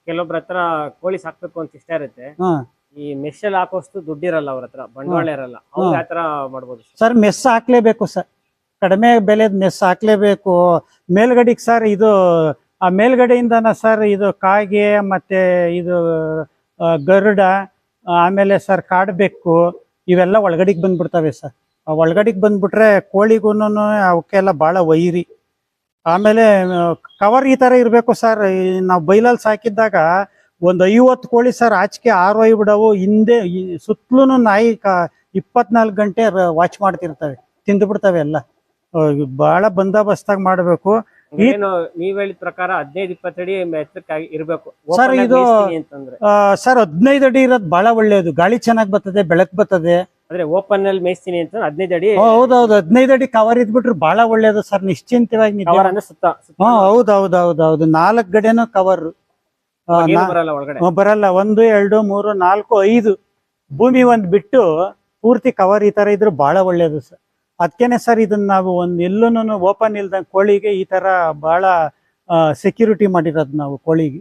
ಕೆಲವೊಬ್ರ ಹತ್ರ ಕೋಳಿ ಸಾಕ್ಬೇಕು ಅಂತ ಇಷ್ಟ ಇರುತ್ತೆ. ಹ್ಮ್ ಈ ಮೆಶ್ ಅಲ್ಲಿ ಹಾಕೋಷ್ಟು ದುಡ್ಡಿರಲ್ಲ ಅವ್ರ ಹತ್ರ, ಬಂಡವಾಳ ಇರಲ್ಲ. ಅವ್ರು ಯಾವ ತರ ಮಾಡ್ಬೋದು ಸರ್? ಮೆಸ್ ಹಾಕ್ಲೇಬೇಕು ಸರ್, ಕಡಿಮೆ ಬೆಲೆದ ಮೆಸ್ ಹಾಕ್ಲೇಬೇಕು. ಮೇಲ್ಗಡೆಗೆ ಸರ್ ಇದು ಆ ಮೇಲ್ಗಡೆಯಿಂದನ ಸರ್ ಇದು ಕಾಗೆ ಮತ್ತೆ ಇದು ಗರುಡ, ಆಮೇಲೆ ಸರ್ ಕಾಡ್ಬೇಕು, ಇವೆಲ್ಲ ಒಳಗಡೆಗೆ ಬಂದ್ಬಿಡ್ತವೆ ಸರ್. ಒಳಗಡೆಗೆ ಬಂದ್ಬಿಟ್ರೆ ಕೋಳಿಗೂನು ಅವಕ್ಕೆಲ್ಲ ಭಾಳ ವೈರಿ. ಆಮೇಲೆ ಕವರ್ ಈ ಥರ ಇರಬೇಕು ಸರ್. ನಾವು ಬೈಲಲ್ಲಿ ಸಾಕಿದ್ದಾಗ ಒಂದು 50 ಕೋಳಿ ಸರ್ ಆಚೆಗೆ ಆರೋಯ್ಬಿಡವು. ಹಿಂದೆ ಸುತ್ತಲೂ ನಾಯಿ 24 ಗಂಟೆ ವಾಚ್ ಮಾಡ್ತಿರ್ತವೆ, ತಿಂದು ಎಲ್ಲ. ಭಾಳ ಬಂದೋಬಸ್ತಾಗಿ ಮಾಡಬೇಕು. ಏನು ನೀವ್ ಹೇಳಿದ ಪ್ರಕಾರ 15-20 ಅಡಿ ಎತ್ತರಕ್ಕಾಗಿ ಇರ್ಬೇಕು ಸರ್. ಇದು ಅಂತಂದ್ರೆ ಸರ್ 15 ಅಡಿ ಇರೋದು ಬಹಳ ಒಳ್ಳೇದು. ಗಾಳಿ ಚೆನ್ನಾಗಿ ಬರ್ತದೆ, ಬೆಳಕು ಬರ್ತದೆ. ಅಂದ್ರೆ ಓಪನ್ ಅಲ್ಲಿ ಮೇಯಿಸ್ತೀನಿ ಅಂತ 15 ಅಡಿ. ಹೌದೌದು, 15 ಅಡಿ ಕವರ್ ಇದ್ಬಿಟ್ರೆ ಬಹಳ ಒಳ್ಳೇದು ಸರ್. ನಿಶ್ಚಿಂತವಾಗಿ ಸುತ್ತ ಹೌದೌದೌದೌದು 4 ಗಡೆನೂ ಕವರ್ ಬರಲ್ಲ ಒಳಗಡೆ. ಬರಲ್ಲ. 1 2 3 4 5 ಭೂಮಿ ಒಂದ್ ಬಿಟ್ಟು ಪೂರ್ತಿ ಕವರ್ ಈ ತರ ಇದ್ರೆ ಬಹಳ ಒಳ್ಳೇದು ಸರ್. ಅದಕ್ಕೇನೆ ಸರ್ ಇದನ್ನ ನಾವು ಎಲ್ಲೂನು ಓಪನ್ ಇಲ್ದಂಗೆ ಕೋಳಿಗೆ ಈ ತರ ಬಹಳ ಸೆಕ್ಯೂರಿಟಿ ಮಾಡಿರೋದು ನಾವು ಕೋಳಿಗೆ.